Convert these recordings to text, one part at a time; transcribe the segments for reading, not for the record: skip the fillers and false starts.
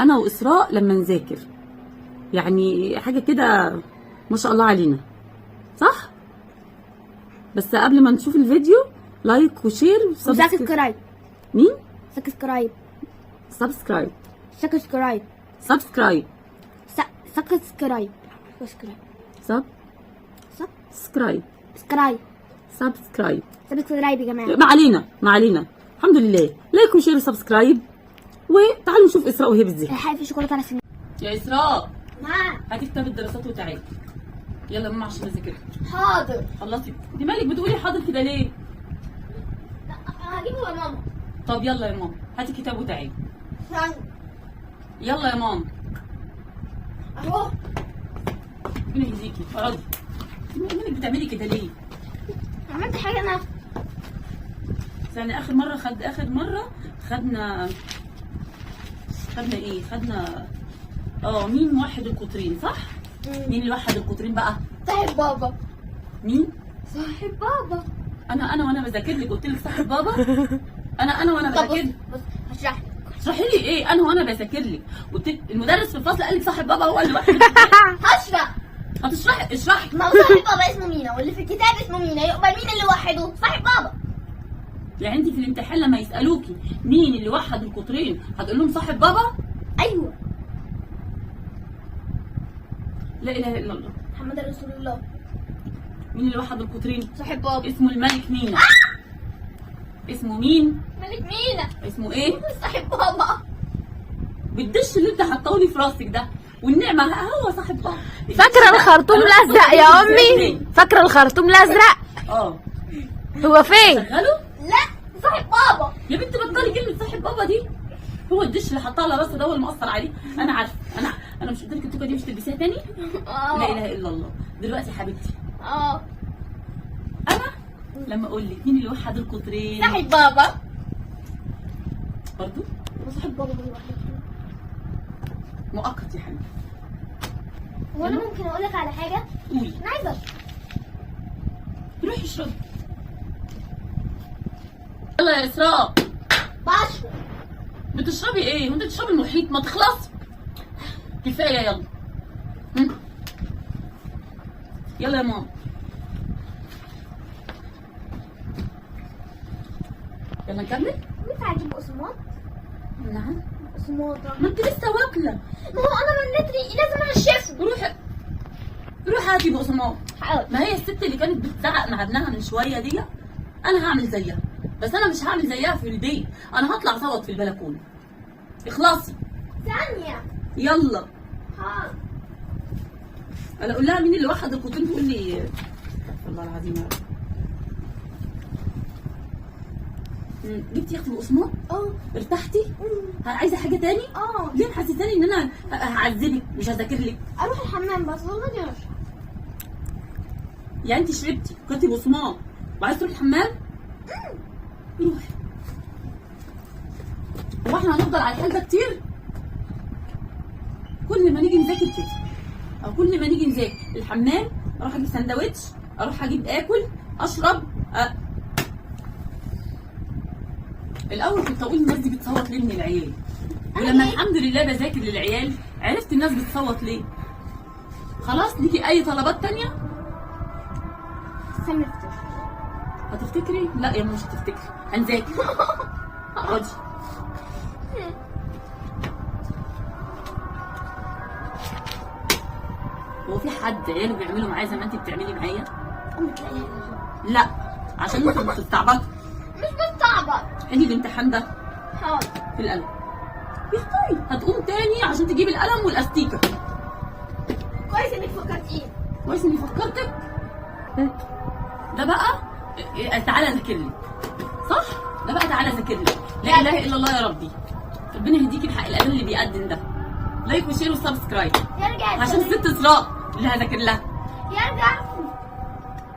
انا واسراء لما نذاكر، يعني حاجه كده ما شاء الله علينا، صح؟ بس قبل ما نشوف الفيديو لايك وشير وسبسكرايب. مين؟ سبسكرايب سبسكرايب سبسكرايب سبسكرايب سبسكرايب سب سبسكرايب سبسكرايب سبسكرايب سبسكرايب يا جماعه. ما علينا الحمد لله. لايك وشير وسبسكرايب. وتعالوا نشوف اسراء وهي بتذاكر. الحقيقة في شوكولاته على سنين. يا اسراء نعم. هاتي كتاب الدراسات وتعالي. يلا يا ماما عشان اذاكر. حاضر. خلصي. دي مالك بتقولي حاضر كده ليه؟ هجيبه يا ماما. طب يلا يا ماما هاتي كتاب وتعالي. ثانية. يلا يا ماما. اهو. ربنا يهديكي. اقعدي. مالك بتعملي كده ليه؟ عملت حاجه انا. يعني اخر مره خدنا ايه؟ خدنا مين موحد القطرين، صح؟ مين اللي وحد القطرين بقى؟ صاحب بابا. مين؟ صاحب بابا. انا وانا بذاكر لك قلت لك صاحب بابا؟ انا وانا طب بذاكر. بص هشرح لك. اشرحي لي ايه؟ انا وانا بذاكر لك قلت لك المدرس في الفصل قال لك صاحب بابا هو اللي وحد هشرح. اشرحي. ما هو صاحب بابا اسمه مينا واللي في الكتاب اسمه مينا، يقبل مين اللي وحده؟ صاحب بابا. يعني انت في الامتحان لما يسالوكي مين اللي وحد القطرين هتقول لهم صاحب بابا؟ ايوه. لا اله الا الله محمد رسول الله. مين اللي وحد القطرين؟ صاحب بابا. اسمه الملك مينا. اسمه مين؟ ملك مينا. اسمه ايه؟ صاحب بابا. بالدش اللي انت حطاولي في راسك ده والنعمه هو صاحب بابا. فاكرة الخرطوم الأزرق يا أمي؟ فاكرة الخرطوم الأزرق؟ هو فين؟ شغله؟ لا صاحب بابا. يا بنت بطلي كلمه صاحب بابا دي. هو الدش اللي حطاه على راسه ده هو اللي مأثر عليه. انا عارفه. انا مش قلت لك التوكه دي مش تلبسيها تاني؟ لا اله الا الله. دلوقتي يا حبيبتي انا لما اقول لك مين اللي وحد القطرين؟ صاحب بابا. برضه صاحب بابا اللي وحده. مؤقت يا حبيبتي. وانا ممكن اقول لك على حاجه؟ قولي. انا عايزه روحي اشربي. يلا يا اسراء. بشرب. بتشربي ايه؟ وانت بتشربي المحيط ما تخلصي. كفايه يلا. يلا يا ماما. يلا نكمل؟ ينفع اجيب بقسماط؟ نعم. بقسماط. ما انت لسه واكله. ما هو انا من لتري لازم انشفه. روحي هاتي بقسماط. حاضر. ما هي الست اللي كانت بتزعق مع ابنها من شويه دي انا هعمل زيها، بس انا مش هعمل زيها في البيت، انا هطلع اصوت في البلكونه. اخلصي. ثانيه. يلا. حاضر. انا اقول لها مين اللي وحد القطرين تقول لي والله العظيم يا رب. جبتي يا اختي بقسماط؟ ارتحتي؟ عايزه حاجه تاني؟ ليه محسساني ان انا هعذبك مش هذاكر لك؟ اروح الحمام بس والله دي مش. يعني انت شربتي وكلتي بقسماط وعايزه تروحي الحمام؟ روحي. هو احنا هنفضل على الحال ده كتير؟ كل ما نيجي نذاكر كده او كل ما نيجي نذاكر الحمام، اروح اجيب سندوتش، اروح اجيب اكل، اشرب. الاول كنت اقول الناس دي بتصوت ليه من العيال، ولما الحمد لله بذاكر للعيال عرفت الناس بتصوت ليه. خلاص ليكي اي طلبات تانية؟ استنى هتفتكري؟ لا يا ماما مش هتفتكري، هنذاكر. اقعدي. هو في حد عياله بيعملوا معايا زي ما انت بتعملي معايا؟ لا عشان انت بتستعبطي. مش بستعبط. انهي الامتحان ده؟ حاضر. في القلم. يا اختي هتقوم تاني عشان تجيب القلم والاستيكه. كويس انك فكرتيني. كويس اني فكرتك. ده بقى تعالى ذاكر لي، صح؟ ده بقى تعالى ذاكر لي. لا اله الا الله يا ربي. ربنا يهديكي بحق الاذان اللي بيقدم ده. لايك وشير وسبسكرايب يرجع عشان الست اسراء اللي هذاكر لها. يرجع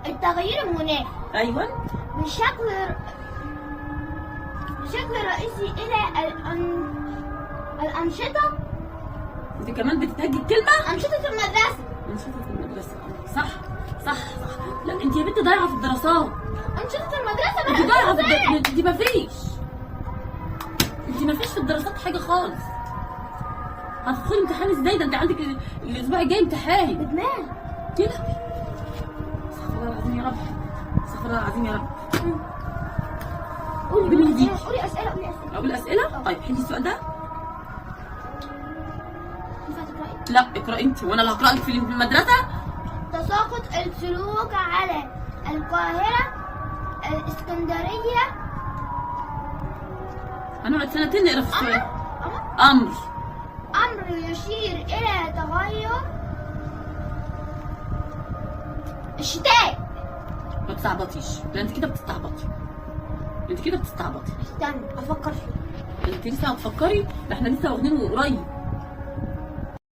التغيير المناخي. ايوه. بشكل رئيسي الى الانشطه. انت كمان بتتهجي الكلمه؟ انشطه المدرسه. انشطه المدرسه. صح. لا انت يا بنت ضايعه في الدراسات. انشطه المدرسه انت ضايعه انت مفيش في الدراسات حاجه خالص. هتدخلي امتحان ازاي؟ ده انت عندك الاسبوع الجاي امتحان. بدماغ. كده استغفر الله العظيم يا رب، استغفر الله العظيم يا رب. ربنا يهديك. قولي اسئله قولي اسئله. اقول اسئله؟ طيب حلي السؤال ده. ينفع تقراي؟ لا اقرأ انت، وانا اللي هقرأ لك في المدرسه. تساقط السلوك على القاهره الاسكندريه. هنقعد سنتين نقرا في السؤال. امر امر. امر يشير الى تغير الشتاء. ما تستعبطيش، لا انت كده بتستعبطي، انت كده بتستعبطي. استنى افكر فيه. انت لسه هتفكري؟ ده احنا لسه واخدينه قريب.